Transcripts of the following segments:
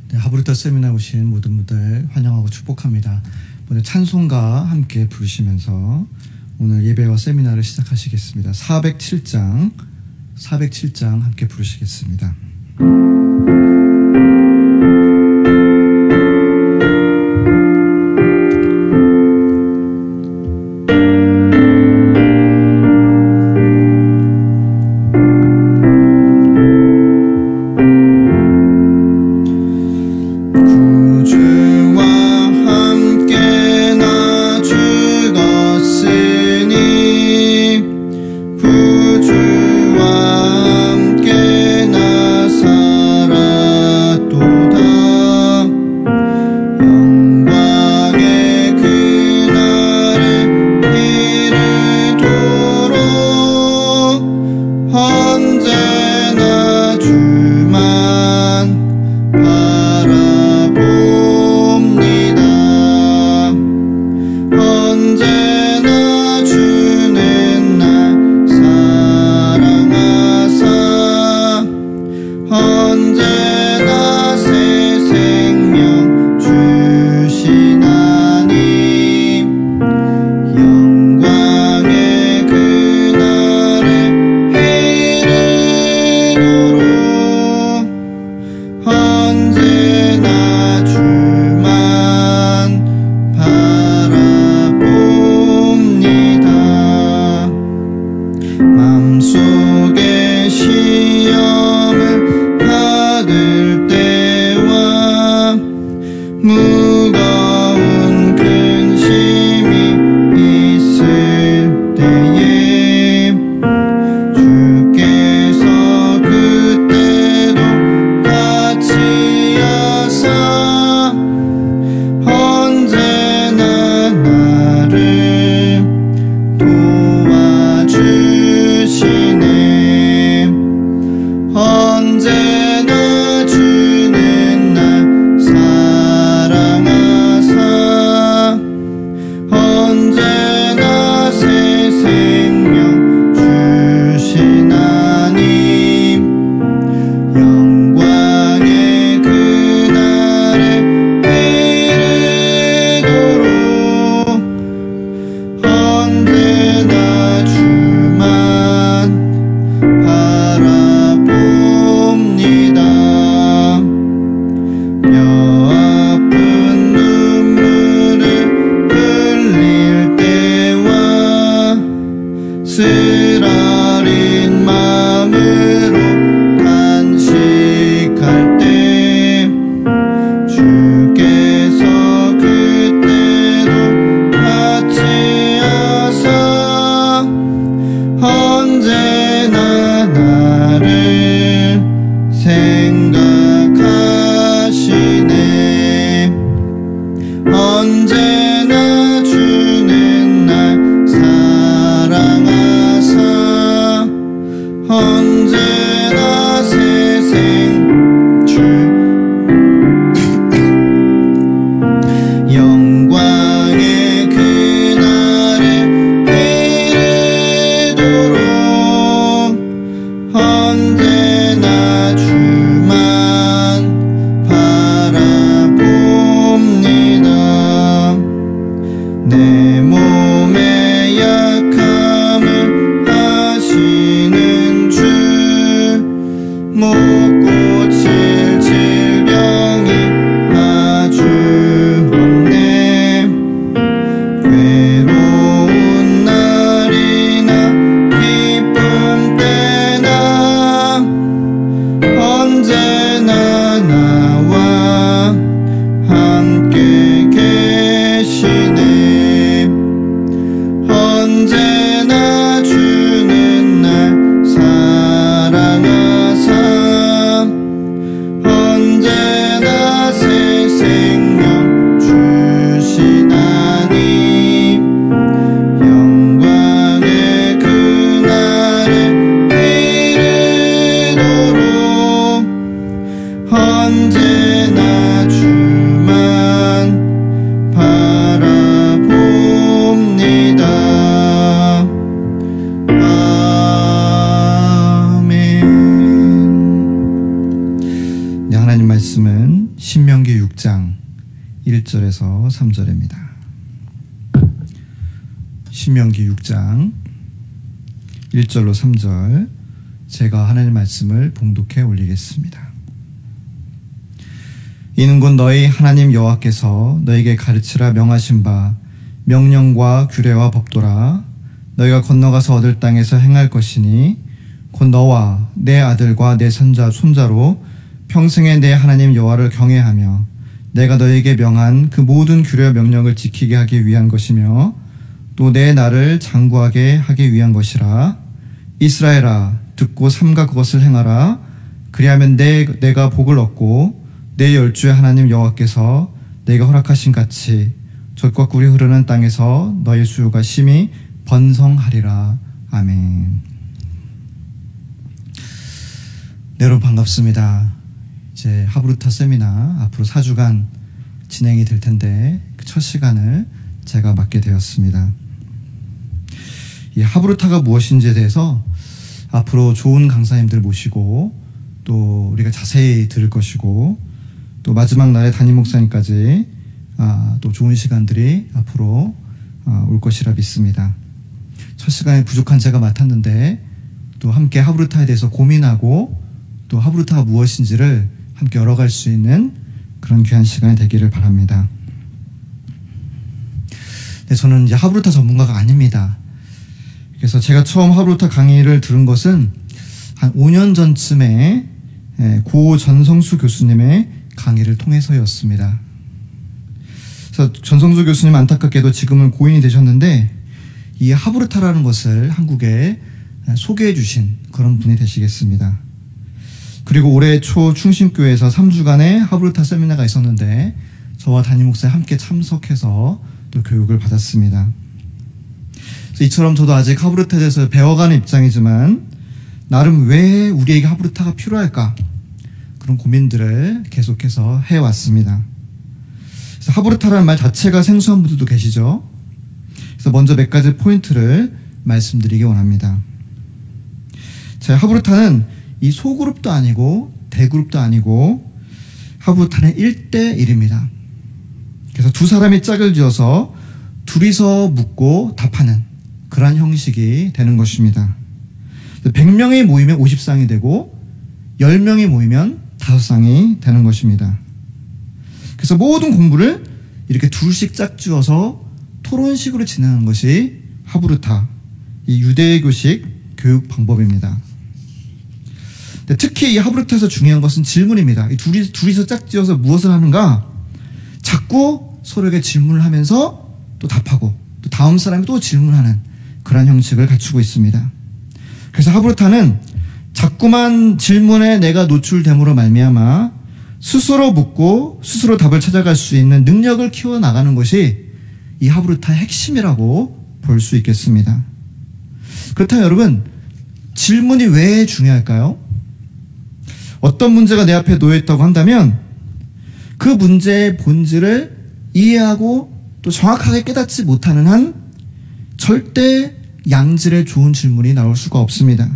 네, 하브리터 세미나 오신 모든 분들 환영하고 축복합니다. 오늘 찬송가 함께 부르시면서 오늘 예배와 세미나를 시작하시겠습니다. 407장 함께 부르시겠습니다. 하나님 말씀은 신명기 6장 1절에서 3절입니다. 신명기 6장 1절로 3절 제가 하나님의 말씀을 봉독해 올리겠습니다. 이는 곧 너희 하나님 여호와께서 너희에게 가르치라 명하신 바 명령과 규례와 법도라 너희가 건너가서 얻을 땅에서 행할 것이니 곧 너와 내 아들과 내 손자로 평생에 내 하나님 여호와를 경외하며 내가 너희에게 명한 그 모든 규례와 명령을 지키게 하기 위한 것이며 또 내 나를 장구하게 하기 위한 것이라. 이스라엘아 듣고 삼가 그것을 행하라. 그리하면 내가 복을 얻고 내 열주의 하나님 여호와께서 내가 허락하신 같이 젖과 꿀이 흐르는 땅에서 너희 수요가 심히 번성하리라. 아멘. 네, 여러분 반갑습니다. 이제 하브루타 세미나 앞으로 4주간 진행이 될 텐데 그 첫 시간을 제가 맡게 되었습니다. 이 하브루타가 무엇인지에 대해서 앞으로 좋은 강사님들 모시고 또 우리가 자세히 들을 것이고 또 마지막 날에 담임 목사님까지 또 좋은 시간들이 앞으로 올 것이라 믿습니다. 첫 시간에 부족한 제가 맡았는데 또 함께 하브루타에 대해서 고민하고 또 하브루타가 무엇인지를 함께 열어갈 수 있는 그런 귀한 시간이 되기를 바랍니다. 네, 저는 이제 하브루타 전문가가 아닙니다. 그래서 제가 처음 하브루타 강의를 들은 것은 한 5년 전쯤에 고 전성수 교수님의 강의를 통해서였습니다. 그래서 전성수 교수님 안타깝게도 지금은 고인이 되셨는데 이 하브루타라는 것을 한국에 소개해 주신 그런 분이 되시겠습니다. 그리고 올해 초 충신교회에서 3주간의 하브루타 세미나가 있었는데 저와 담임 목사님 함께 참석해서 또 교육을 받았습니다. 그래서 이처럼 저도 아직 하브루타에 대해서 배워가는 입장이지만 나름 왜 우리에게 하브루타가 필요할까? 그런 고민들을 계속해서 해왔습니다. 그래서 하브루타라는 말 자체가 생소한 분들도 계시죠? 그래서 먼저 몇 가지 포인트를 말씀드리기 원합니다. 자, 하브루타는 이 소그룹도 아니고 대그룹도 아니고 하브루타는 1대1입니다. 그래서 두 사람이 짝을 지어서 둘이서 묻고 답하는 그러한 형식이 되는 것입니다. 100명이 모이면 50쌍이 되고 10명이 모이면 5쌍이 되는 것입니다. 그래서 모든 공부를 이렇게 둘씩 짝지어서 토론식으로 진행하는 것이 하브루타, 이 유대교식 교육 방법입니다. 특히 이 하브루타에서 중요한 것은 질문입니다. 이 둘이서 짝지어서 무엇을 하는가? 자꾸 서로에게 질문을 하면서 또 답하고 또 다음 사람이 또 질문하는 그런 형식을 갖추고 있습니다. 그래서 하브루타는 자꾸만 질문에 내가 노출됨으로 말미암아 스스로 묻고 스스로 답을 찾아갈 수 있는 능력을 키워나가는 것이 이 하브루타의 핵심이라고 볼 수 있겠습니다. 그렇다면 여러분, 질문이 왜 중요할까요? 어떤 문제가 내 앞에 놓여있다고 한다면 그 문제의 본질을 이해하고 또 정확하게 깨닫지 못하는 한 절대 양질의 좋은 질문이 나올 수가 없습니다.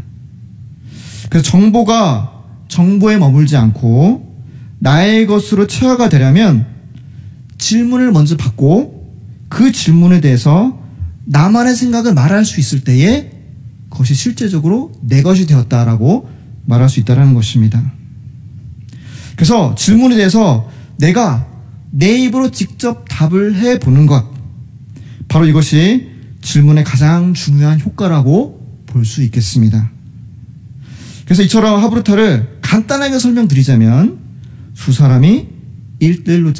그래서 정보가 정보에 머물지 않고 나의 것으로 체화가 되려면 질문을 먼저 받고 그 질문에 대해서 나만의 생각을 말할 수 있을 때에 그것이 실제적으로 내 것이 되었다라고 말할 수 있다는 것입니다. 그래서 질문에 대해서 내가 내 입으로 직접 답을 해보는 것, 바로 이것이 질문의 가장 중요한 효과라고 볼 수 있겠습니다. 그래서 이처럼 하브루타를 간단하게 설명드리자면 두 사람이 1대1로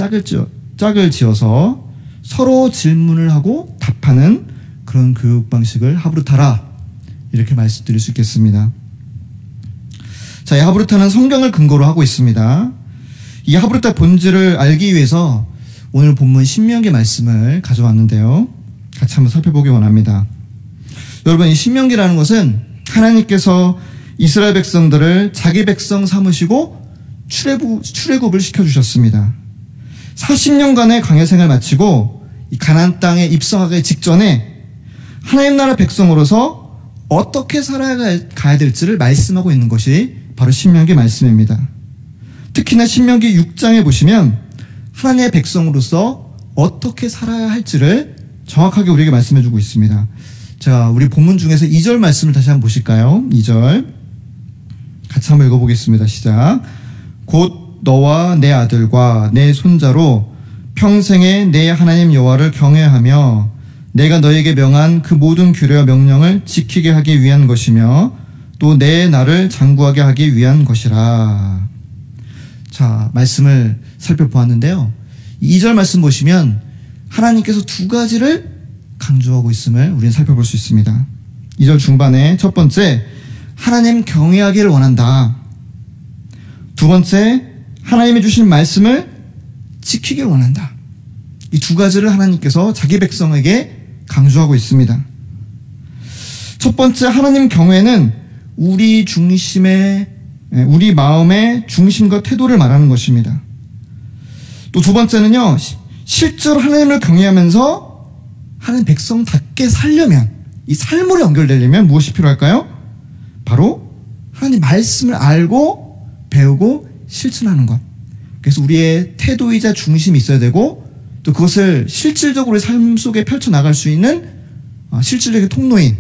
짝을 지어서 서로 질문을 하고 답하는 그런 교육 방식을 하브루타라 이렇게 말씀드릴 수 있겠습니다. 자, 이 하브루타는 성경을 근거로 하고 있습니다. 이 하브루타 본질을 알기 위해서 오늘 본문 신명기 말씀을 가져왔는데요. 같이 한번 살펴보기 원합니다. 여러분, 이 신명기라는 것은 하나님께서 이스라엘 백성들을 자기 백성 삼으시고 출애굽을 시켜주셨습니다. 40년간의 광야 생활을 마치고 이 가나안 땅에 입성하기 직전에 하나님 나라 백성으로서 어떻게 살아가야 될지를 말씀하고 있는 것이 바로 신명기 말씀입니다. 특히나 신명기 6장에 보시면 하나님의 백성으로서 어떻게 살아야 할지를 정확하게 우리에게 말씀해주고 있습니다. 자, 우리 본문 중에서 2절 말씀을 다시 한번 보실까요? 2절 같이 한번 읽어보겠습니다. 시작. 곧 너와 내 아들과 내 손자로 평생에 내 하나님 여호와를 경외하며 내가 너에게 명한 그 모든 규례와 명령을 지키게 하기 위한 것이며 또 내 나를 장구하게 하기 위한 것이라. 자, 말씀을 살펴보았는데요. 2절 말씀 보시면 하나님께서 두 가지를 강조하고 있음을 우리는 살펴볼 수 있습니다. 2절 중반에 첫 번째, 하나님 경외하기를 원한다. 두 번째, 하나님이 주신 말씀을 지키기를 원한다. 이 두 가지를 하나님께서 자기 백성에게 강조하고 있습니다. 첫 번째, 하나님 경외는 우리 중심의, 우리 마음의 중심과 태도를 말하는 것입니다. 또 두 번째는요, 실제로 하나님을 경외하면서 하나님 백성답게 살려면, 이 삶으로 연결되려면 무엇이 필요할까요? 바로 하나님 말씀을 알고 배우고 실천하는 것. 그래서 우리의 태도이자 중심이 있어야 되고, 또 그것을 실질적으로 삶 속에 펼쳐나갈 수 있는 실질적인 통로인,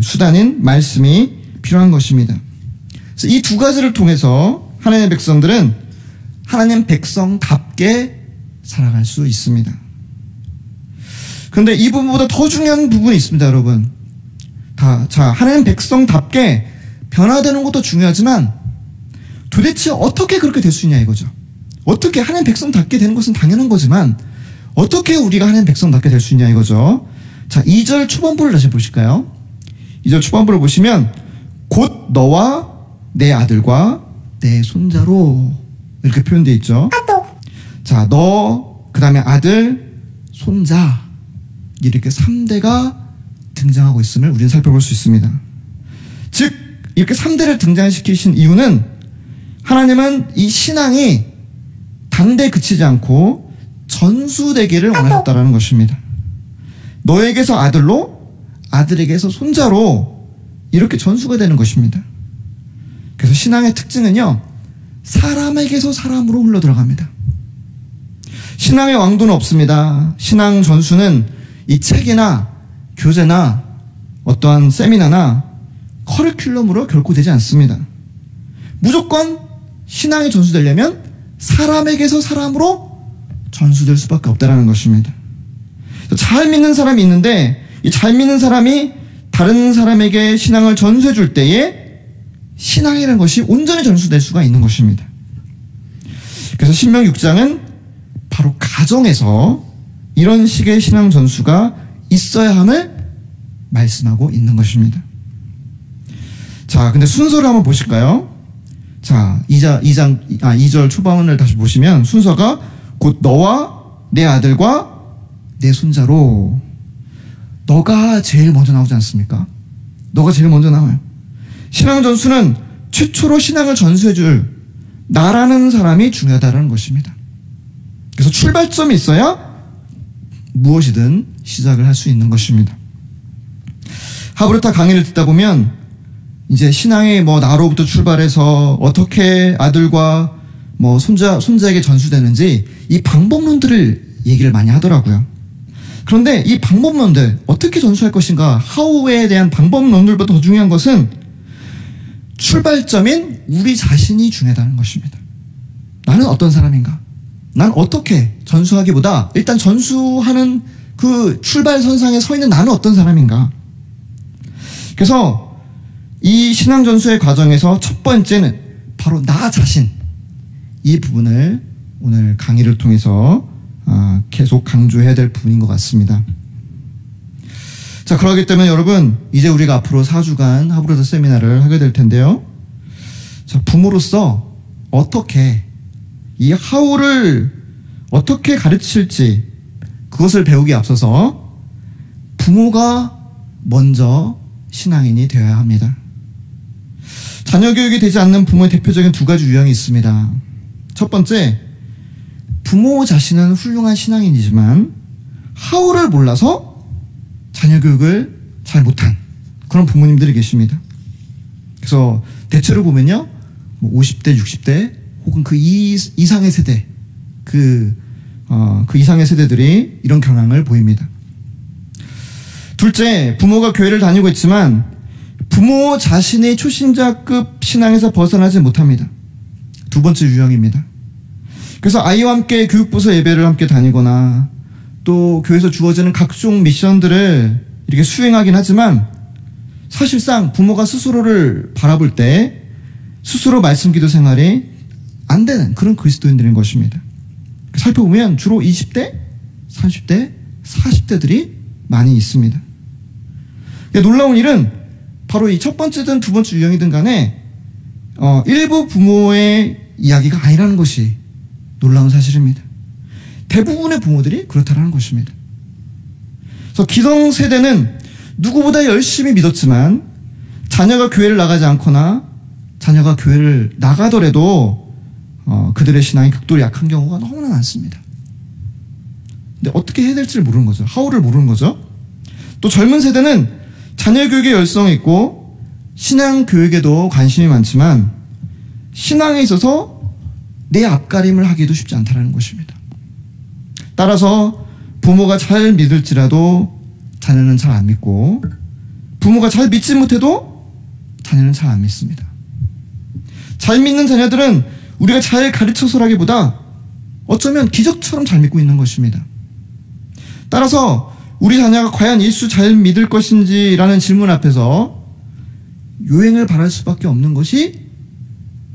수단인 말씀이 필요한 것입니다. 그래서 이 두 가지를 통해서 하나님의 백성들은 하나님 백성답게 살아갈 수 있습니다. 그런데 이 부분보다 더 중요한 부분이 있습니다, 여러분. 하나님 백성답게 변화되는 것도 중요하지만 도대체 어떻게 그렇게 될 수 있냐 이거죠. 어떻게 하나님 백성답게 되는 것은 당연한 거지만 어떻게 우리가 하나님 백성답게 될 수 있냐 이거죠. 자, 2절 초반부를 다시 보실까요? 2절 초반부를 보시면 곧 너와 내 아들과 내 손자로 이렇게 표현되어 있죠. 자, 너, 그 다음에 아들, 손자, 이렇게 3대가 등장하고 있음을 우리는 살펴볼 수 있습니다. 즉 이렇게 3대를 등장시키신 이유는 하나님은 이 신앙이 당대에 그치지 않고 전수되기를 원하셨다는 것입니다. 너에게서 아들로, 아들에게서 손자로 이렇게 전수가 되는 것입니다. 그래서 신앙의 특징은요, 사람에게서 사람으로 흘러들어갑니다. 신앙의 왕도는 없습니다. 신앙 전수는 이 책이나 교재나 어떠한 세미나나 커리큘럼으로 결코 되지 않습니다. 무조건 신앙이 전수되려면 사람에게서 사람으로 전수될 수밖에 없다는 것입니다. 잘 믿는 사람이 있는데 이 잘 믿는 사람이 다른 사람에게 신앙을 전수해 줄 때에 신앙이라는 것이 온전히 전수될 수가 있는 것입니다. 그래서 신명 6장은 바로 가정에서 이런 식의 신앙 전수가 있어야 함을 말씀하고 있는 것입니다. 자, 근데 순서를 한번 보실까요? 자, 2절 초반을 다시 보시면 순서가 곧 너와 내 아들과 내 손자로. 너가 제일 먼저 나오지 않습니까? 너가 제일 먼저 나와요. 신앙 전수는 최초로 신앙을 전수해줄 나라는 사람이 중요하다는 것입니다. 그래서 출발점이 있어야 무엇이든 시작을 할 수 있는 것입니다. 하브르타 강의를 듣다 보면 이제 신앙이 나로부터 출발해서 어떻게 아들과 손자에게 전수되는지 이 방법론들을 얘기를 많이 하더라고요. 그런데 이 방법론들, 어떻게 전수할 것인가, 하우에 대한 방법론들보다 더 중요한 것은 출발점인 우리 자신이 중요하다는 것입니다. 나는 어떤 사람인가? 난 어떻게 전수하기보다 일단 전수하는 그 출발선상에 서 있는 나는 어떤 사람인가? 그래서 이 신앙 전수의 과정에서 첫 번째는 바로 나 자신, 이 부분을 오늘 강의를 통해서 계속 강조해야 될 부분인 것 같습니다. 자, 그러기 때문에 여러분, 이제 우리가 앞으로 4주간 하브르타 세미나를 하게 될 텐데요. 자, 부모로서 어떻게 이 하우를 어떻게 가르칠지 그것을 배우기에 앞서서 부모가 먼저 신앙인이 되어야 합니다. 자녀 교육이 되지 않는 부모의 대표적인 두 가지 유형이 있습니다. 첫 번째, 부모 자신은 훌륭한 신앙인이지만 하우를 몰라서 자녀 교육을 잘 못한 그런 부모님들이 계십니다. 그래서 대체로 보면요, 50대, 60대 혹은 그 이상의 세대, 그 이상의 세대들이 이런 경향을 보입니다. 둘째, 부모가 교회를 다니고 있지만 부모 자신의 초신자급 신앙에서 벗어나지 못합니다. 두 번째 유형입니다. 그래서 아이와 함께 교육부서 예배를 함께 다니거나 또 교회에서 주어지는 각종 미션들을 이렇게 수행하긴 하지만 사실상 부모가 스스로를 바라볼 때 스스로 말씀 기도 생활이 안 되는 그런 그리스도인들인 것입니다. 살펴보면 주로 20대, 30대, 40대들이 많이 있습니다. 놀라운 일은 바로 이 첫 번째든 두 번째 유형이든 간에 일부 부모의 이야기가 아니라는 것이 놀라운 사실입니다. 대부분의 부모들이 그렇다는 것입니다. 그래서 기성세대는 누구보다 열심히 믿었지만 자녀가 교회를 나가지 않거나 자녀가 교회를 나가더라도 그들의 신앙이 극도로 약한 경우가 너무나 많습니다. 근데 어떻게 해야 될지를 모르는 거죠. 하우를 모르는 거죠. 또 젊은 세대는 자녀 교육에 열성이 있고 신앙 교육에도 관심이 많지만 신앙에 있어서 내 앞가림을 하기도 쉽지 않다는 것입니다. 따라서 부모가 잘 믿을지라도 자녀는 잘 안 믿고 부모가 잘 믿지 못해도 자녀는 잘 안 믿습니다. 잘 믿는 자녀들은 우리가 잘 가르쳐서라기보다 어쩌면 기적처럼 잘 믿고 있는 것입니다. 따라서 우리 자녀가 과연 예수 잘 믿을 것인지라는 질문 앞에서 요행을 바랄 수밖에 없는 것이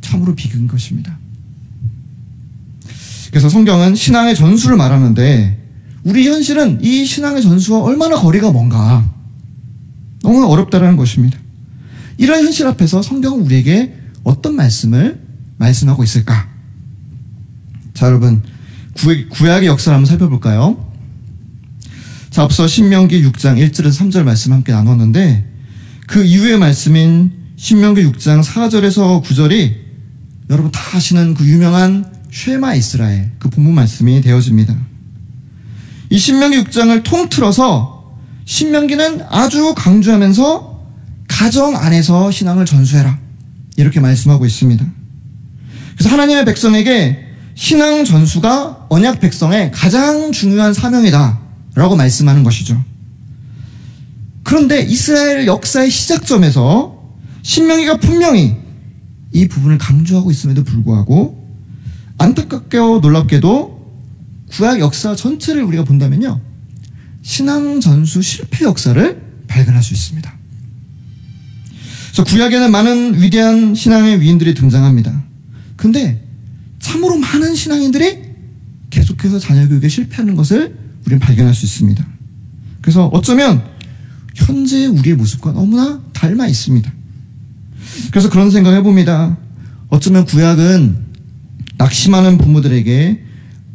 참으로 비극인 것입니다. 그래서 성경은 신앙의 전수를 말하는데 우리 현실은 이 신앙의 전수와 얼마나 거리가 먼가 너무나 어렵다는 것입니다. 이런 현실 앞에서 성경은 우리에게 어떤 말씀을 말씀하고 있을까? 자, 여러분 구약의 역사를 한번 살펴볼까요? 자, 앞서 신명기 6장 1절에서 3절 말씀 함께 나눴는데 그 이후의 말씀인 신명기 6장 4절에서 9절이 여러분 다 아시는 그 유명한 쉐마 이스라엘 그 본문 말씀이 되어집니다. 이 신명기 6장을 통틀어서 신명기는 아주 강조하면서 가정 안에서 신앙을 전수해라 이렇게 말씀하고 있습니다. 그래서 하나님의 백성에게 신앙 전수가 언약 백성의 가장 중요한 사명이다 라고 말씀하는 것이죠. 그런데 이스라엘 역사의 시작점에서 신명기가 분명히 이 부분을 강조하고 있음에도 불구하고 안타깝게도 놀랍게도 구약 역사 전체를 우리가 본다면요 신앙 전수 실패 역사를 발견할 수 있습니다. 그래서 구약에는 많은 위대한 신앙의 위인들이 등장합니다. 근데 참으로 많은 신앙인들이 계속해서 자녀 교육에 실패하는 것을 우리는 발견할 수 있습니다. 그래서 어쩌면 현재 우리의 모습과 너무나 닮아 있습니다. 그래서 그런 생각을 해봅니다. 어쩌면 구약은 낙심하는 부모들에게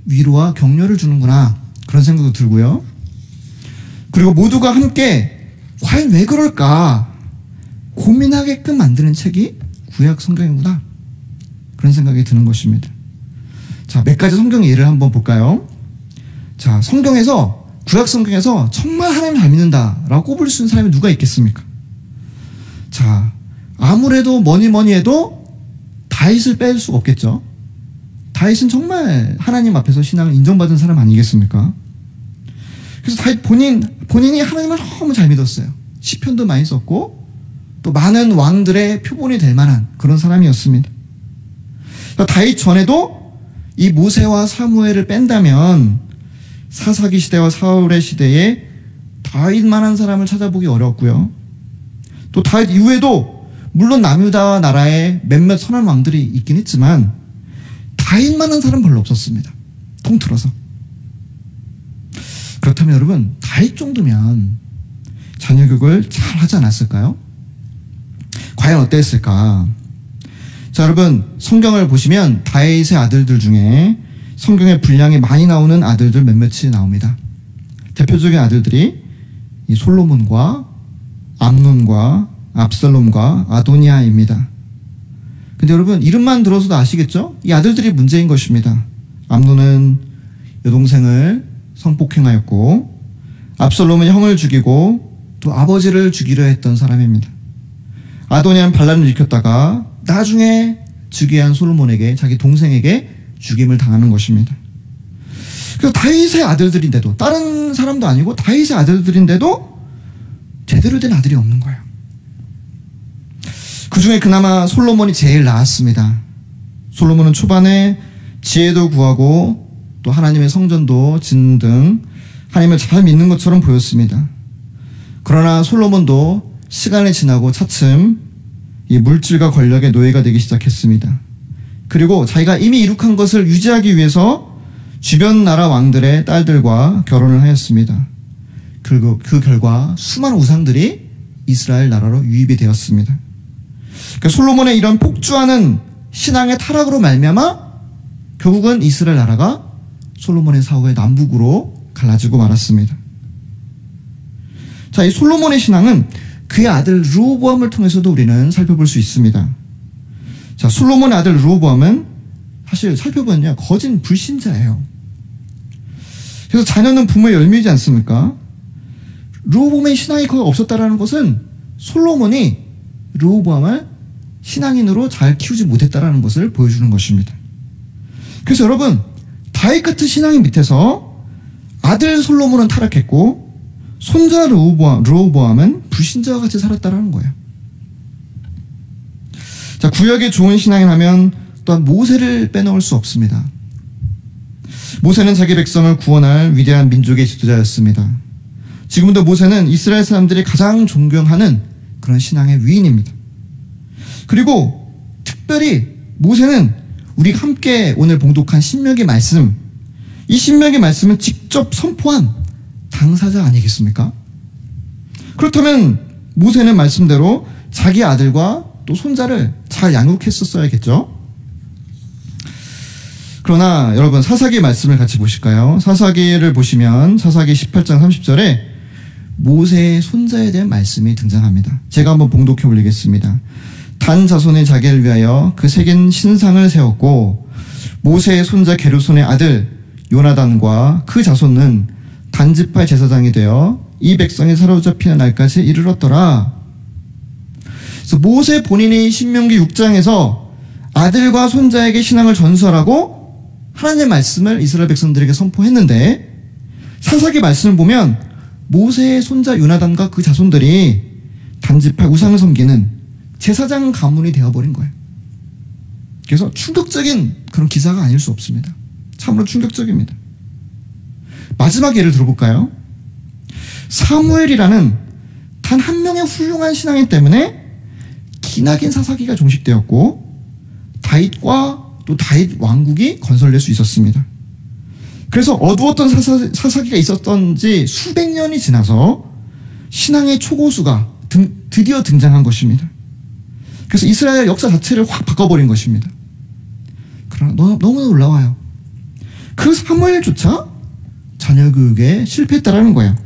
위로와 격려를 주는구나 그런 생각도 들고요. 그리고 모두가 함께 과연 왜 그럴까 고민하게끔 만드는 책이 구약 성경이구나 그런 생각이 드는 것입니다. 자, 몇 가지 성경 예를 한번 볼까요? 자, 성경에서 구약 성경에서 정말 하나님 잘 믿는다라고 꼽을 수 있는 사람이 누가 있겠습니까? 자, 아무래도 뭐니 해도 다윗을 뺄 수가 없겠죠. 다윗은 정말 하나님 앞에서 신앙을 인정받은 사람 아니겠습니까? 그래서 다윗 본인이 하나님을 너무 잘 믿었어요. 시편도 많이 썼고 또 많은 왕들의 표본이 될 만한 그런 사람이었습니다. 다윗 전에도 이 모세와 사무엘을 뺀다면 사사기 시대와 사울의 시대에 다윗만한 사람을 찾아보기 어렵고요. 또 다윗 이후에도 물론 남유다 나라에 몇몇 선한 왕들이 있긴 했지만 다윗만한 사람은 별로 없었습니다. 통틀어서. 그렇다면 여러분 다윗 정도면 자녀 교육을 잘 하지 않았을까요? 과연 어땠을까? 자, 여러분 성경을 보시면 다윗의 아들들 중에 성경에 분량이 많이 나오는 아들들 몇몇이 나옵니다. 대표적인 아들들이 이 솔로몬과 암논과 압살롬과 아도니아입니다. 근데 여러분 이름만 들어서도 아시겠죠? 이 아들들이 문제인 것입니다. 암논은 여동생을 성폭행하였고 압살롬은 형을 죽이고 또 아버지를 죽이려 했던 사람입니다. 아도니아는 반란을 일으켰다가 나중에 즉위한 솔로몬에게, 자기 동생에게 죽임을 당하는 것입니다. 그래서 다윗의 아들들인데도, 다른 사람도 아니고 다윗의 아들들인데도 제대로 된 아들이 없는 거예요. 그 중에 그나마 솔로몬이 제일 나았습니다. 솔로몬은 초반에 지혜도 구하고 또 하나님의 성전도 짓는 등 하나님을 잘 믿는 것처럼 보였습니다. 그러나 솔로몬도 시간이 지나고 차츰 이 물질과 권력의 노예가 되기 시작했습니다. 그리고 자기가 이미 이룩한 것을 유지하기 위해서 주변 나라 왕들의 딸들과 결혼을 하였습니다. 그리고 그 결과 수많은 우상들이 이스라엘 나라로 유입이 되었습니다. 그러니까 솔로몬의 이런 폭주하는 신앙의 타락으로 말미암아 결국은 이스라엘 나라가 솔로몬의 사후에 남북으로 갈라지고 말았습니다. 자, 이 솔로몬의 신앙은 그의 아들 르호보암을 통해서도 우리는 살펴볼 수 있습니다. 자, 솔로몬의 아들 르호보암은 사실 살펴보면요, 거진 불신자예요. 그래서 자녀는 부모의 열매이지 않습니까? 르호보암의 신앙이 거의 없었다라는 것은 솔로몬이 르호보암을 신앙인으로 잘 키우지 못했다라는 것을 보여주는 것입니다. 그래서 여러분, 다윗 같은 신앙인 밑에서 아들 솔로몬은 타락했고 손자 르호보암은 불신자와 같이 살았다라는 거예요. 자, 구약의 좋은 신앙이라면 또한 모세를 빼놓을 수 없습니다. 모세는 자기 백성을 구원할 위대한 민족의 지도자였습니다. 지금도 모세는 이스라엘 사람들이 가장 존경하는 그런 신앙의 위인입니다. 그리고 특별히 모세는 우리가 함께 오늘 봉독한 신명기 말씀, 이 신명기 말씀을 직접 선포한 당사자 아니겠습니까? 그렇다면 모세는 말씀대로 자기 아들과 또 손자를 잘 양육했었어야겠죠? 그러나 여러분, 사사기 말씀을 같이 보실까요? 사사기를 보시면 사사기 18장 30절에 모세의 손자에 대한 말씀이 등장합니다. 제가 한번 봉독해 올리겠습니다. 단 자손의 자기를 위하여 그 새긴 신상을 세웠고 모세의 손자 게르손의 아들 요나단과 그 자손은 단지파의 제사장이 되어 이 백성이 사로잡히는 날까지 이르렀더라. 그래서 모세 본인이 신명기 6장에서 아들과 손자에게 신앙을 전수하라고 하나님의 말씀을 이스라엘 백성들에게 선포했는데, 사사기 말씀을 보면 모세의 손자 요나단과 그 자손들이 단지파 우상을 섬기는 제사장 가문이 되어버린 거예요. 그래서 충격적인 그런 기사가 아닐 수 없습니다. 참으로 충격적입니다. 마지막 예를 들어볼까요? 사무엘이라는 단 한 명의 훌륭한 신앙인 때문에 기나긴 사사기가 종식되었고 다윗과 또 다윗 왕국이 건설될 수 있었습니다. 그래서 어두웠던 사사기가 있었던지 수백 년이 지나서 신앙의 초고수가 드디어 등장한 것입니다. 그래서 이스라엘 역사 자체를 확 바꿔버린 것입니다. 그러나 너무나 놀라워요. 그 사무엘조차 자녀 교육에 실패했다라는 거예요.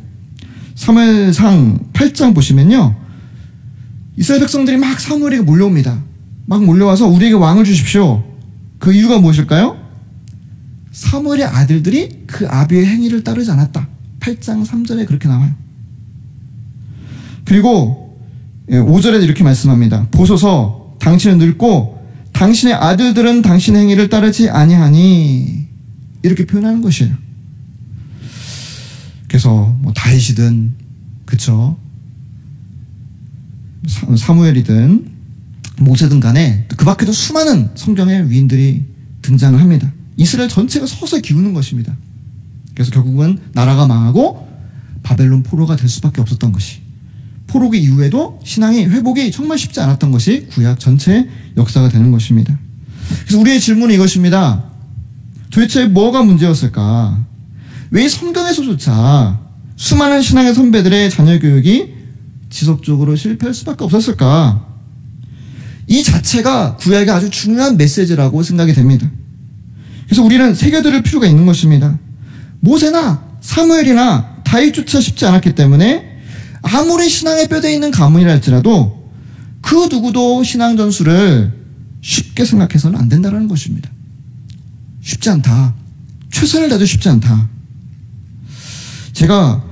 사무엘상 8장 보시면요, 이스라엘 백성들이 막 사무엘에게 몰려옵니다. 막 몰려와서 우리에게 왕을 주십시오. 그 이유가 무엇일까요? 사무엘의 아들들이 그 아비의 행위를 따르지 않았다. 8장 3절에 그렇게 나와요. 그리고 5절에 이렇게 말씀합니다. 보소서, 당신은 늙고 당신의 아들들은 당신의 행위를 따르지 아니하니, 이렇게 표현하는 것이에요. 그래서 뭐 다윗이든 그쵸, 사무엘이든 모세든 간에 그 밖에도 수많은 성경의 위인들이 등장을 합니다. 이스라엘 전체가 서서히 기우는 것입니다. 그래서 결국은 나라가 망하고 바벨론 포로가 될 수밖에 없었던 것이, 포로기 이후에도 신앙이 회복이 정말 쉽지 않았던 것이 구약 전체의 역사가 되는 것입니다. 그래서 우리의 질문은 이것입니다. 도대체 뭐가 문제였을까? 왜 성경에서조차 수많은 신앙의 선배들의 자녀 교육이 지속적으로 실패할 수밖에 없었을까? 이 자체가 구약의 아주 중요한 메시지라고 생각이 됩니다. 그래서 우리는 새겨들을 필요가 있는 것입니다. 모세나 사무엘이나 다윗조차 쉽지 않았기 때문에 아무리 신앙의 뼈대에 있는 가문이라 할지라도 그 누구도 신앙 전술을 쉽게 생각해서는 안 된다는 것입니다. 쉽지 않다. 최선을 다해도 쉽지 않다. 제가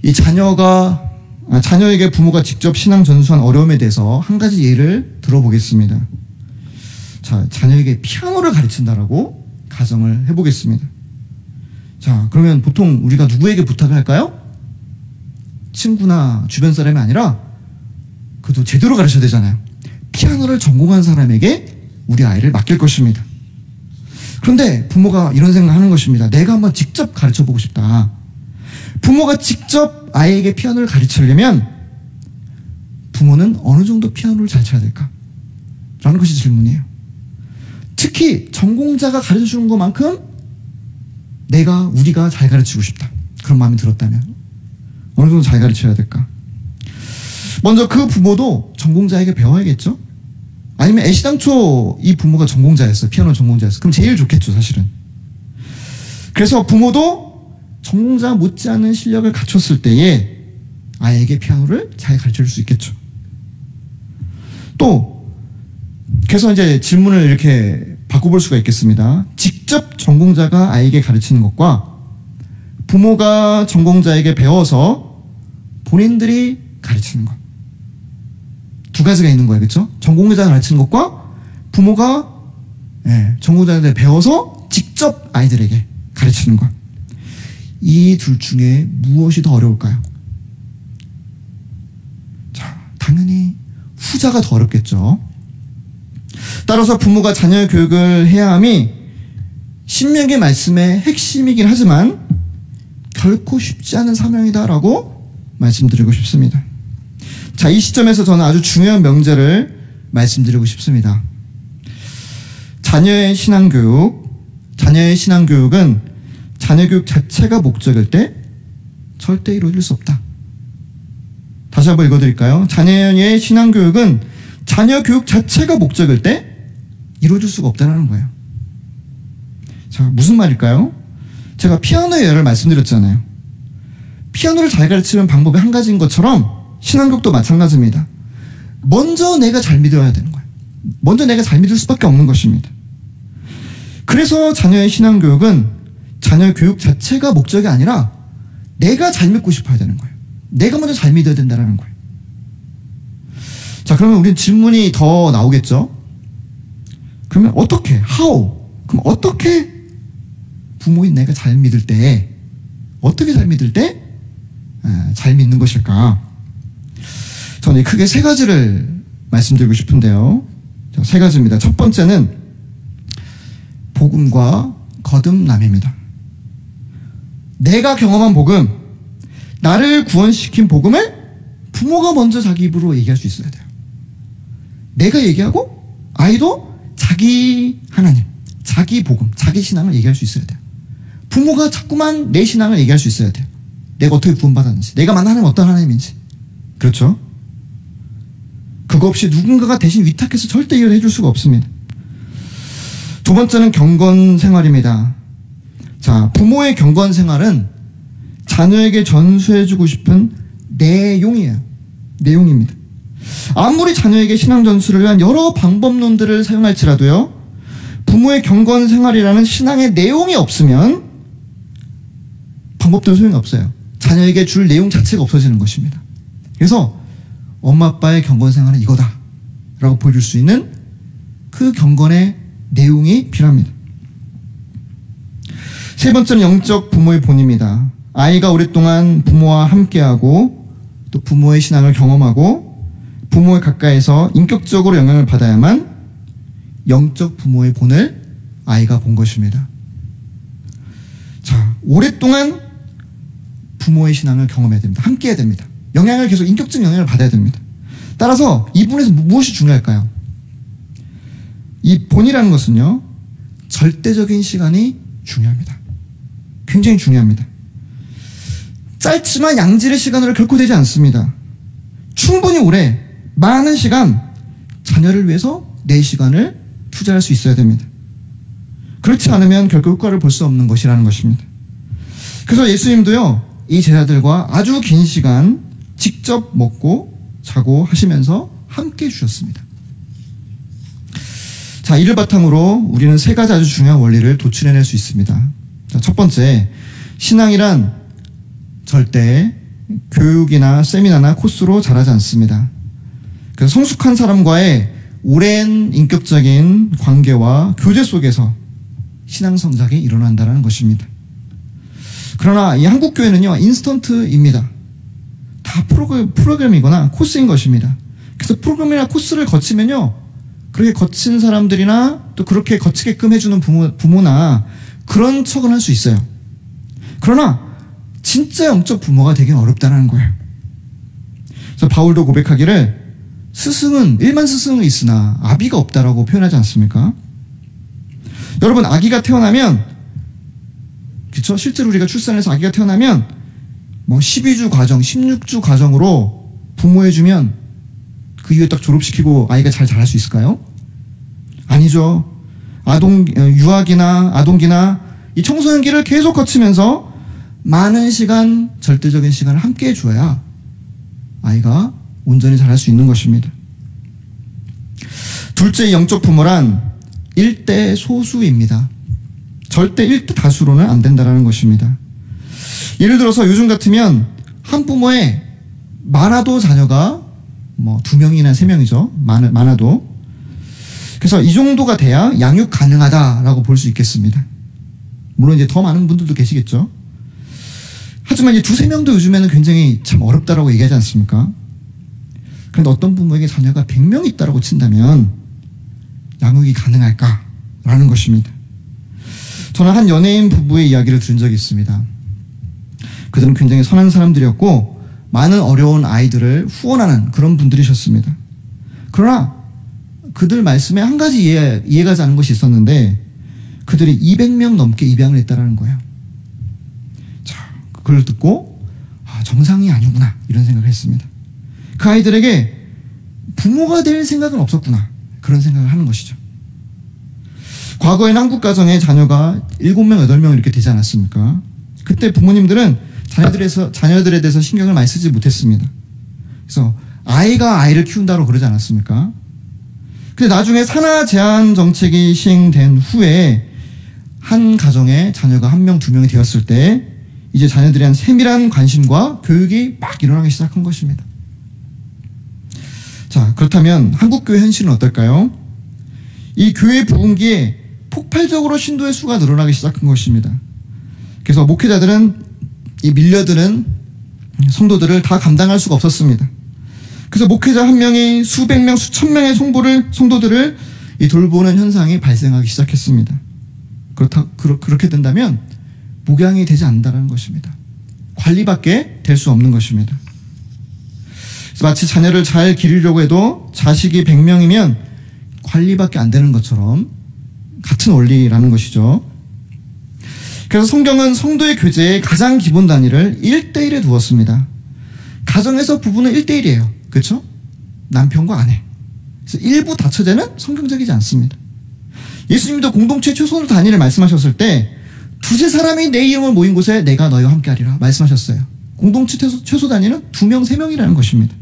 이 자녀에게 부모가 직접 신앙 전수한 어려움에 대해서 한 가지 예를 들어보겠습니다. 자, 자녀에게 피아노를 가르친다라고 가정을 해보겠습니다. 자, 그러면 보통 우리가 누구에게 부탁을 할까요? 친구나 주변 사람이 아니라 그래도 제대로 가르쳐야 되잖아요. 피아노를 전공한 사람에게 우리 아이를 맡길 것입니다. 그런데 부모가 이런 생각을 하는 것입니다. 내가 한번 직접 가르쳐보고 싶다. 부모가 직접 아이에게 피아노를 가르치려면 부모는 어느 정도 피아노를 잘 쳐야 될까? 라는 것이 질문이에요. 특히 전공자가 가르쳐주는 것만큼 우리가 잘 가르치고 싶다. 그런 마음이 들었다면 어느 정도 잘 가르쳐야 될까? 먼저 그 부모도 전공자에게 배워야겠죠? 아니면 애시당초 이 부모가 전공자였어요. 피아노 전공자였어요. 그럼 제일 좋겠죠, 사실은. 그래서 부모도 전공자 못지않은 실력을 갖췄을 때에 아이에게 피아노를 잘 가르쳐줄 수 있겠죠. 또 그래서 이제 질문을 이렇게 바꿔볼 수가 있겠습니다. 직접 전공자가 아이에게 가르치는 것과 부모가 전공자에게 배워서 본인들이 가르치는 것. 두 가지가 있는 거예요. 그렇죠? 전공자가 가르치는 것과 부모가 전공자한테 배워서 직접 아이들에게 가르치는 것. 이 둘 중에 무엇이 더 어려울까요? 자, 당연히 후자가 더 어렵겠죠. 따라서 부모가 자녀의 교육을 해야 함이 신명기 말씀의 핵심이긴 하지만 결코 쉽지 않은 사명이다라고 말씀드리고 싶습니다. 자, 이 시점에서 저는 아주 중요한 명제를 말씀드리고 싶습니다. 자녀의 신앙교육은 자녀 교육 자체가 목적일 때 절대 이루어질 수 없다. 다시 한번 읽어드릴까요? 자녀의 신앙교육은 자녀 교육 자체가 목적일 때 이루어질 수가 없다는 거예요. 자, 무슨 말일까요? 제가 피아노의 예를 말씀드렸잖아요. 피아노를 잘 가르치는 방법이 한 가지인 것처럼 신앙교육도 마찬가지입니다. 먼저 내가 잘 믿어야 되는 거예요. 먼저 내가 잘 믿을 수밖에 없는 것입니다. 그래서 자녀의 신앙교육은 자녀 교육 자체가 목적이 아니라 내가 잘 믿고 싶어야 되는 거예요. 내가 먼저 잘 믿어야 된다는 거예요. 자, 그러면 우리는 질문이 더 나오겠죠? 그러면 어떻게? How? 그럼 어떻게 부모인 내가 잘 믿을 때, 어떻게 잘 믿을 때 잘 믿는 것일까? 저는 크게 세 가지를 말씀드리고 싶은데요. 자, 세 가지입니다. 첫 번째는 복음과 거듭남입니다. 내가 경험한 복음, 나를 구원시킨 복음을 부모가 먼저 자기 입으로 얘기할 수 있어야 돼요. 내가 얘기하고 아이도 자기 하나님, 자기 복음, 자기 신앙을 얘기할 수 있어야 돼요. 부모가 자꾸만 내 신앙을 얘기할 수 있어야 돼요. 내가 어떻게 구원받았는지, 내가 만난 하나님 어떤 하나님인지. 그렇죠? 그거 없이 누군가가 대신 위탁해서 절대 이해를 해줄 수가 없습니다. 두 번째는 경건 생활입니다. 자, 부모의 경건 생활은 자녀에게 전수해주고 싶은 내용이에요. 내용입니다. 아무리 자녀에게 신앙 전수를 위한 여러 방법론들을 사용할지라도요, 부모의 경건 생활이라는 신앙의 내용이 없으면 방법들은 소용이 없어요. 자녀에게 줄 내용 자체가 없어지는 것입니다. 그래서 엄마 아빠의 경건 생활은 이거다 라고 보여줄 수 있는 그 경건의 내용이 필요합니다. 세 번째는 영적 부모의 본입니다. 아이가 오랫동안 부모와 함께하고 또 부모의 신앙을 경험하고 부모의 가까이서 인격적으로 영향을 받아야만 영적 부모의 본을 아이가 본 것입니다. 자, 오랫동안 부모의 신앙을 경험해야 됩니다. 함께해야 됩니다. 영향을 계속 인격적 영향을 받아야 됩니다. 따라서 이 부분에서 무엇이 중요할까요? 이 본이라는 것은요, 절대적인 시간이 중요합니다. 굉장히 중요합니다. 짧지만 양질의 시간으로 결코 되지 않습니다. 충분히 오래 많은 시간 자녀를 위해서 내 시간을 투자할 수 있어야 됩니다. 그렇지 않으면 결코 효과를 볼 수 없는 것이라는 것입니다. 그래서 예수님도요, 이 제자들과 아주 긴 시간 직접 먹고 자고 하시면서 함께 해주셨습니다. 자, 이를 바탕으로 우리는 세 가지 아주 중요한 원리를 도출해낼 수 있습니다. 자, 첫 번째, 신앙이란 절대 교육이나 세미나나 코스로 자라지 않습니다. 그래서 성숙한 사람과의 오랜 인격적인 관계와 교제 속에서 신앙 성장이 일어난다는 것입니다. 그러나 이 한국 교회는요, 인스턴트입니다. 다 프로그램이거나 코스인 것입니다. 그래서 프로그램이나 코스를 거치면요, 그렇게 거친 사람들이나 또 그렇게 거치게끔 해주는 부모나 그런 척은 할 수 있어요. 그러나 진짜 영적 부모가 되기는 어렵다는 거예요. 그래서 바울도 고백하기를 일반 스승은 있으나 아비가 없다라고 표현하지 않습니까? 여러분, 아기가 태어나면, 그쵸? 실제로 우리가 출산해서 아기가 태어나면 12주 과정, 16주 과정으로 부모해주면 그 이후에 딱 졸업시키고 아이가 잘 자랄 수 있을까요? 아니죠. 유아기나 아동기나 이 청소년기를 계속 거치면서 많은 시간, 절대적인 시간을 함께 해줘야 아이가 온전히 자랄 수 있는 것입니다. 둘째, 영적 부모란 1대 소수입니다. 절대 1대 다수로는 안 된다는 것입니다. 예를 들어서 요즘 같으면 한 부모에 많아도 자녀가 2명이나 3명이죠. 많아도. 그래서 이 정도가 돼야 양육 가능하다라고 볼 수 있겠습니다. 물론 이제 더 많은 분들도 계시겠죠. 하지만 이제 2-3명도 요즘에는 굉장히 참 어렵다라고 얘기하지 않습니까? 그런데 어떤 부모에게 자녀가 100명 있다라고 친다면 양육이 가능할까라는 것입니다. 저는 한 연예인 부부의 이야기를 들은 적이 있습니다. 그들은 굉장히 선한 사람들이었고 많은 어려운 아이들을 후원하는 그런 분들이셨습니다. 그러나 그들 말씀에 한 가지 이해가지 않는 것이 있었는데, 그들이 200명 넘게 입양을 했다는 거예요. 자, 그걸 듣고 정상이 아니구나 이런 생각을 했습니다. 그 아이들에게 부모가 될 생각은 없었구나, 그런 생각을 하는 것이죠. 과거에는 한국 가정에 자녀가 7명, 8명 이렇게 되지 않았습니까? 그때 부모님들은 자녀들에 대해서 신경을 많이 쓰지 못했습니다. 그래서 아이가 아이를 키운다고 그러지 않았습니까? 근데 나중에 산하 제한 정책이 시행된 후에 한 가정에 자녀가 1명, 2명이 되었을 때 이제 자녀들에 대한 세밀한 관심과 교육이 막 일어나기 시작한 것입니다. 자, 그렇다면 한국교회 현실은 어떨까요? 이 교회 부흥기에 폭발적으로 신도의 수가 늘어나기 시작한 것입니다. 그래서 목회자들은 이 밀려드는 성도들을 다 감당할 수가 없었습니다. 그래서 목회자 한 명이 수백 명, 수천 명의 성도들을 돌보는 현상이 발생하기 시작했습니다. 그렇게 된다면 목양이 되지 않는다는 것입니다. 관리밖에 될 수 없는 것입니다. 마치 자녀를 잘 기르려고 해도 자식이 100명이면 관리밖에 안 되는 것처럼 같은 원리라는 것이죠. 그래서 성경은 성도의 교제의 가장 기본 단위를 1대1에 두었습니다. 가정에서 부부는 1대1이에요. 그렇죠? 남편과 아내. 그래서 일부 다처제는 성경적이지 않습니다. 예수님도 공동체 최소 단위를 말씀하셨을 때 2-3사람이 내 이름을 모인 곳에 내가 너희와 함께하리라 말씀하셨어요. 공동체 최소 단위는 2명, 3명이라는 것입니다.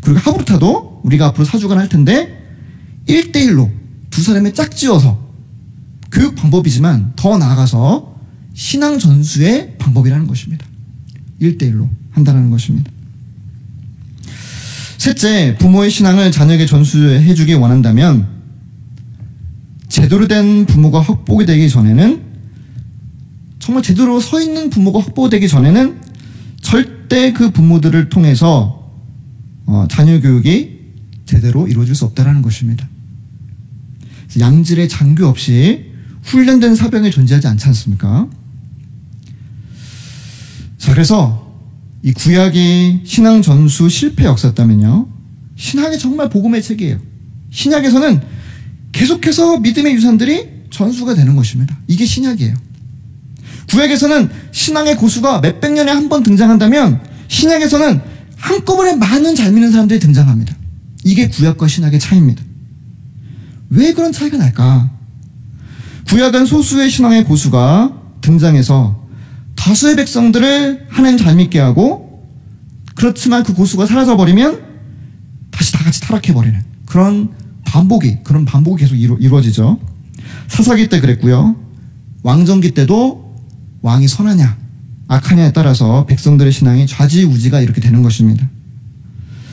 그리고 하브루타도 우리가 앞으로 사주간 할 텐데 1대1로 2사람이 짝지어서 교육 방법이지만 더 나아가서 신앙 전수의 방법이라는 것입니다. 1대1로 한다는 것입니다. 셋째, 부모의 신앙을 자녀에게 전수해주기 원한다면 제대로 된 부모가 확보되기 전에는, 정말 제대로 서 있는 부모가 확보되기 전에는 절대 그 부모들을 통해서 자녀 교육이 제대로 이루어질 수 없다는 것입니다. 양질의 장교 없이 훈련된 사병이 존재하지 않지 않습니까? 자, 그래서 이 구약이 신앙 전수 실패 역사였다면요, 신학이 정말 복음의 책이에요. 신약에서는 계속해서 믿음의 유산들이 전수가 되는 것입니다. 이게 신약이에요. 구약에서는 신앙의 고수가 몇백 년에 한 번 등장한다면 신약에서는 한꺼번에 많은 잘 믿는 사람들이 등장합니다. 이게 구약과 신약의 차이입니다. 왜 그런 차이가 날까? 구약은 소수의 신앙의 고수가 등장해서 다수의 백성들을 하나님 잘 믿게 하고, 그렇지만 그 고수가 사라져버리면 다시 다 같이 타락해버리는 그런 반복이 계속 이루어지죠. 사사기 때 그랬고요. 왕정기 때도 왕이 선하냐 악하냐에 따라서 백성들의 신앙이 좌지우지가 이렇게 되는 것입니다.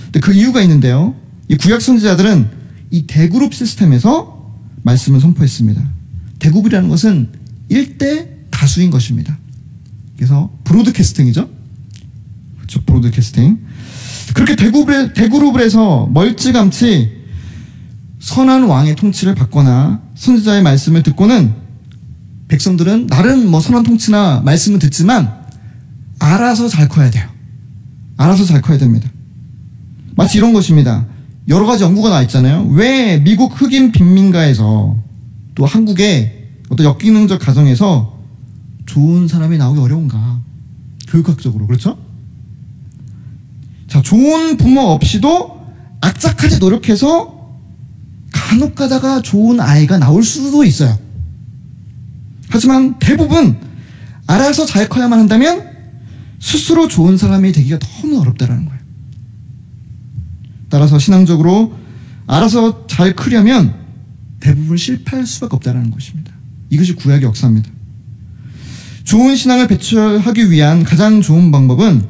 근데 그 이유가 있는데요. 이 구약 선지자들은 이 대그룹 시스템에서 말씀을 선포했습니다. 대그룹이라는 것은 1대 다수인 것입니다. 그래서 브로드캐스팅이죠. 그렇죠. 브로드캐스팅. 그렇게 대그룹을 해서 멀찌감치 선한 왕의 통치를 받거나 선지자의 말씀을 듣고는 백성들은 나름 선한 통치나 말씀을 듣지만 알아서 잘 커야 돼요. 알아서 잘 커야 됩니다. 마치 이런 것입니다. 여러 가지 연구가 나와 있잖아요. 왜 미국 흑인 빈민가에서 또 한국의 어떤 역기능적 가정에서 좋은 사람이 나오기 어려운가? 교육학적으로. 그렇죠? 자, 좋은 부모 없이도 악착같이 노력해서 간혹 가다가 좋은 아이가 나올 수도 있어요. 하지만 대부분 알아서 잘 커야만 한다면 스스로 좋은 사람이 되기가 너무 어렵다라는 거예요. 따라서 신앙적으로 알아서 잘 크려면 대부분 실패할 수밖에 없다는 것입니다. 이것이 구약의 역사입니다. 좋은 신앙을 배출하기 위한 가장 좋은 방법은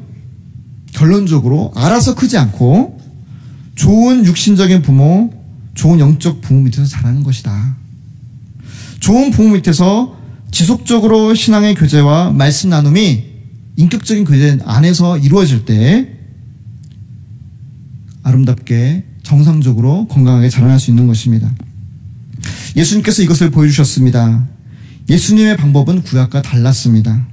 결론적으로 알아서 크지 않고 좋은 육신적인 부모, 좋은 영적 부모 밑에서 자라는 것이다. 좋은 부모 밑에서 지속적으로 신앙의 교제와 말씀 나눔이 인격적인 교제 안에서 이루어질 때 아름답게 정상적으로 건강하게 자라날 수 있는 것입니다. 예수님께서 이것을 보여주셨습니다. 예수님의 방법은 구약과 달랐습니다.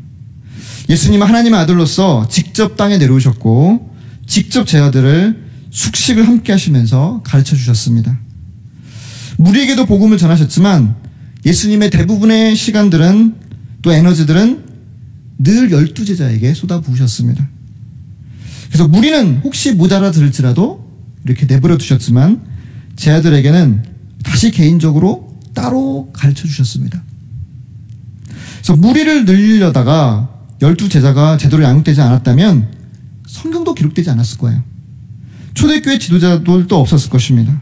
예수님은 하나님의 아들로서 직접 땅에 내려오셨고 직접 제 아들을 숙식을 함께 하시면서 가르쳐 주셨습니다. 무리에게도 복음을 전하셨지만 예수님의 대부분의 시간들은 또 에너지들은 늘 12제자에게 쏟아부으셨습니다. 그래서 무리는 혹시 못 알아들을지라도 이렇게 내버려 두셨지만 제 아들에게는 다시 개인적으로 따로 가르쳐 주셨습니다. 그래서 무리를 늘리려다가 12제자가 제대로 양육되지 않았다면 성경도 기록되지 않았을 거예요. 초대교회 지도자들도 없었을 것입니다.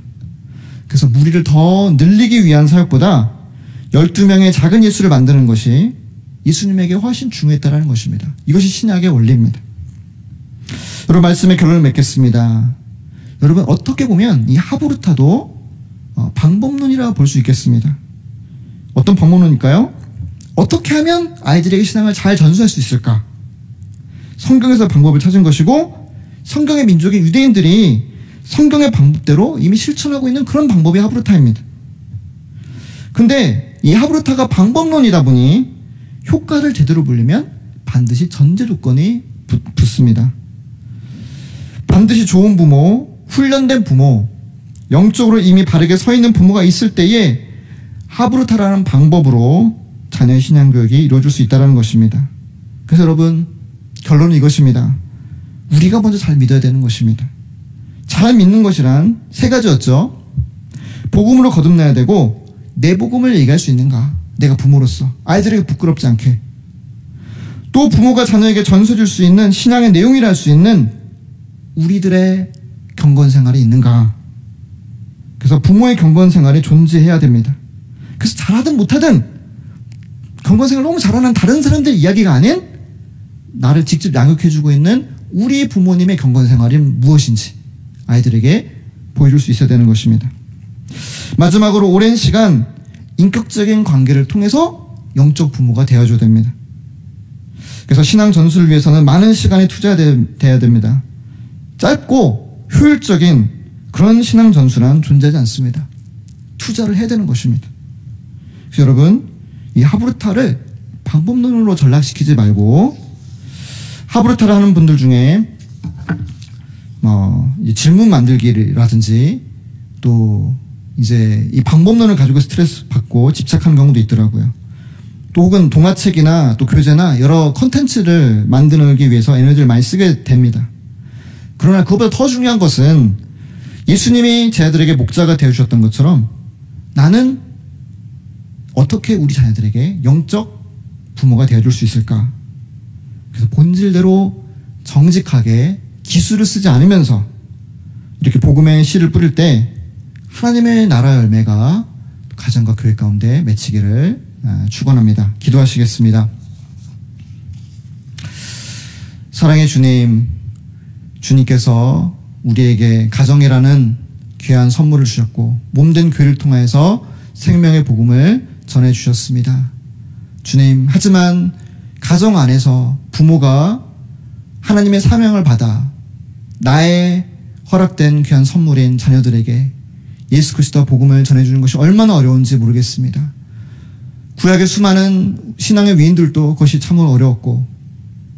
그래서 무리를 더 늘리기 위한 사역보다 12명의 작은 예수를 만드는 것이 예수님에게 훨씬 중요했다는 것입니다. 이것이 신약의 원리입니다. 여러분, 말씀의 결론을 맺겠습니다. 여러분, 어떻게 보면 이 하브루타도 방법론이라고 볼 수 있겠습니다. 어떤 방법론일까요? 어떻게 하면 아이들에게 신앙을 잘 전수할 수 있을까? 성경에서 방법을 찾은 것이고 성경의 민족인 유대인들이 성경의 방법대로 이미 실천하고 있는 그런 방법이 하브루타입니다. 근데 이 하브루타가 방법론이다 보니 효과를 제대로 보려면 반드시 전제 조건이 붙습니다. 반드시 좋은 부모, 훈련된 부모, 영적으로 이미 바르게 서 있는 부모가 있을 때에 하브루타라는 방법으로 자녀의 신앙교육이 이루어질 수 있다는 것입니다. 그래서 여러분, 결론은 이것입니다. 우리가 먼저 잘 믿어야 되는 것입니다. 잘 믿는 것이란 세 가지였죠. 복음으로 거듭나야 되고 내 복음을 얘기할 수 있는가? 내가 부모로서 아이들에게 부끄럽지 않게. 또 부모가 자녀에게 전수해줄 수 있는 신앙의 내용이라 할 수 있는 우리들의 경건 생활이 있는가? 그래서 부모의 경건 생활이 존재해야 됩니다. 그래서 잘하든 못하든 경건 생활 너무 잘하는 다른 사람들 이야기가 아닌 나를 직접 양육해주고 있는 우리 부모님의 경건 생활이 무엇인지 아이들에게 보여줄 수 있어야 되는 것입니다. 마지막으로 오랜 시간 인격적인 관계를 통해서 영적 부모가 되어줘야 됩니다. 그래서 신앙 전수를 위해서는 많은 시간이 투자돼야 됩니다. 짧고 효율적인 그런 신앙 전수란 존재하지 않습니다. 투자를 해야 되는 것입니다. 그래서 여러분, 이 하브루타를 방법론으로 전락시키지 말고 하브루타를 하는 분들 중에 질문 만들기라든지 또 이제 이 방법론을 가지고 스트레스 받고 집착하는 경우도 있더라고요. 또 혹은 동화책이나 또 교재나 여러 컨텐츠를 만들기 위해서 에너지를 많이 쓰게 됩니다. 그러나 그것보다 더 중요한 것은 예수님이 제 아들에게 목자가 되어주셨던 것처럼 나는 어떻게 우리 자녀들에게 영적 부모가 되어줄 수 있을까? 그래서 본질대로 정직하게 기술을 쓰지 않으면서 이렇게 복음의 씨를 뿌릴 때 하나님의 나라 열매가 가정과 교회 가운데 맺히기를 축원합니다. 기도하시겠습니다. 사랑의 주님, 주님께서 우리에게 가정이라는 귀한 선물을 주셨고 몸된 교회를 통하여서 생명의 복음을 전해주셨습니다. 주님, 하지만 가정 안에서 부모가 하나님의 사명을 받아 나의 허락된 귀한 선물인 자녀들에게 예수 그리스도와 복음을 전해주는 것이 얼마나 어려운지 모르겠습니다. 구약의 수많은 신앙의 위인들도 그것이 참으로 어려웠고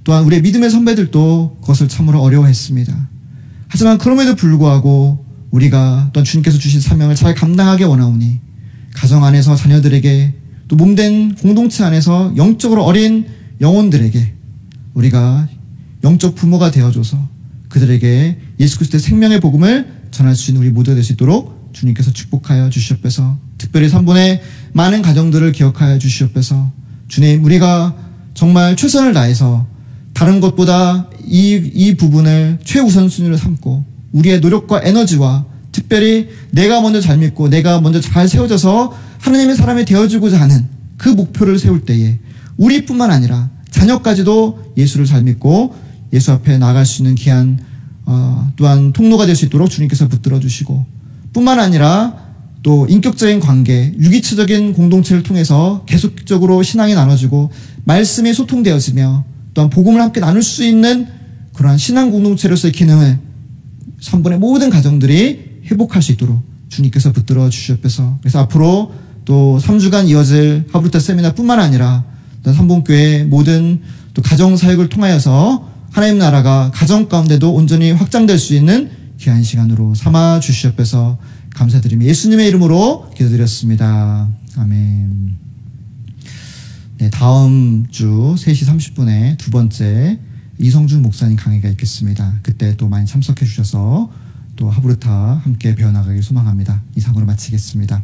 또한 우리의 믿음의 선배들도 그것을 참으로 어려워했습니다. 하지만 그럼에도 불구하고 우리가 또한 주님께서 주신 사명을 잘 감당하기 원하오니 가정 안에서 자녀들에게 또 몸된 공동체 안에서 영적으로 어린 영혼들에게 우리가 영적 부모가 되어줘서 그들에게 예수 그리스도의 생명의 복음을 전할 수 있는 우리 모두가 될 수 있도록 주님께서 축복하여 주시옵소서. 특별히 3분의 많은 가정들을 기억하여 주시옵소서. 주님, 우리가 정말 최선을 다해서 다른 것보다 이 부분을 최우선순위로 삼고 우리의 노력과 에너지와 특별히 내가 먼저 잘 믿고 내가 먼저 잘 세워져서 하나님의 사람이 되어주고자 하는 그 목표를 세울 때에 우리뿐만 아니라 자녀까지도 예수를 잘 믿고 예수 앞에 나아갈 수 있는 귀한 또한 통로가 될 수 있도록 주님께서 붙들어 주시고 뿐만 아니라 또 인격적인 관계, 유기체적인 공동체를 통해서 계속적으로 신앙이 나눠지고 말씀이 소통되어지며 또한 복음을 함께 나눌 수 있는 그러한 신앙 공동체로서의 기능을 3분의 모든 가정들이 회복할 수 있도록 주님께서 붙들어 주시옵소서. 그래서 앞으로 또 3주간 이어질 하브루타 세미나뿐만 아니라 3분교회 모든 또 가정 사역을 통하여서 하나님 나라가 가정 가운데도 온전히 확장될 수 있는 귀한 시간으로 삼아 주시옵소서. 감사드리며 예수님의 이름으로 기도드렸습니다. 아멘. 네, 다음 주 3시 30분에 두 번째 이성준 목사님 강의가 있겠습니다. 그때 또 많이 참석해 주셔서 또 하브루타 함께 배워나가길 소망합니다. 이상으로 마치겠습니다.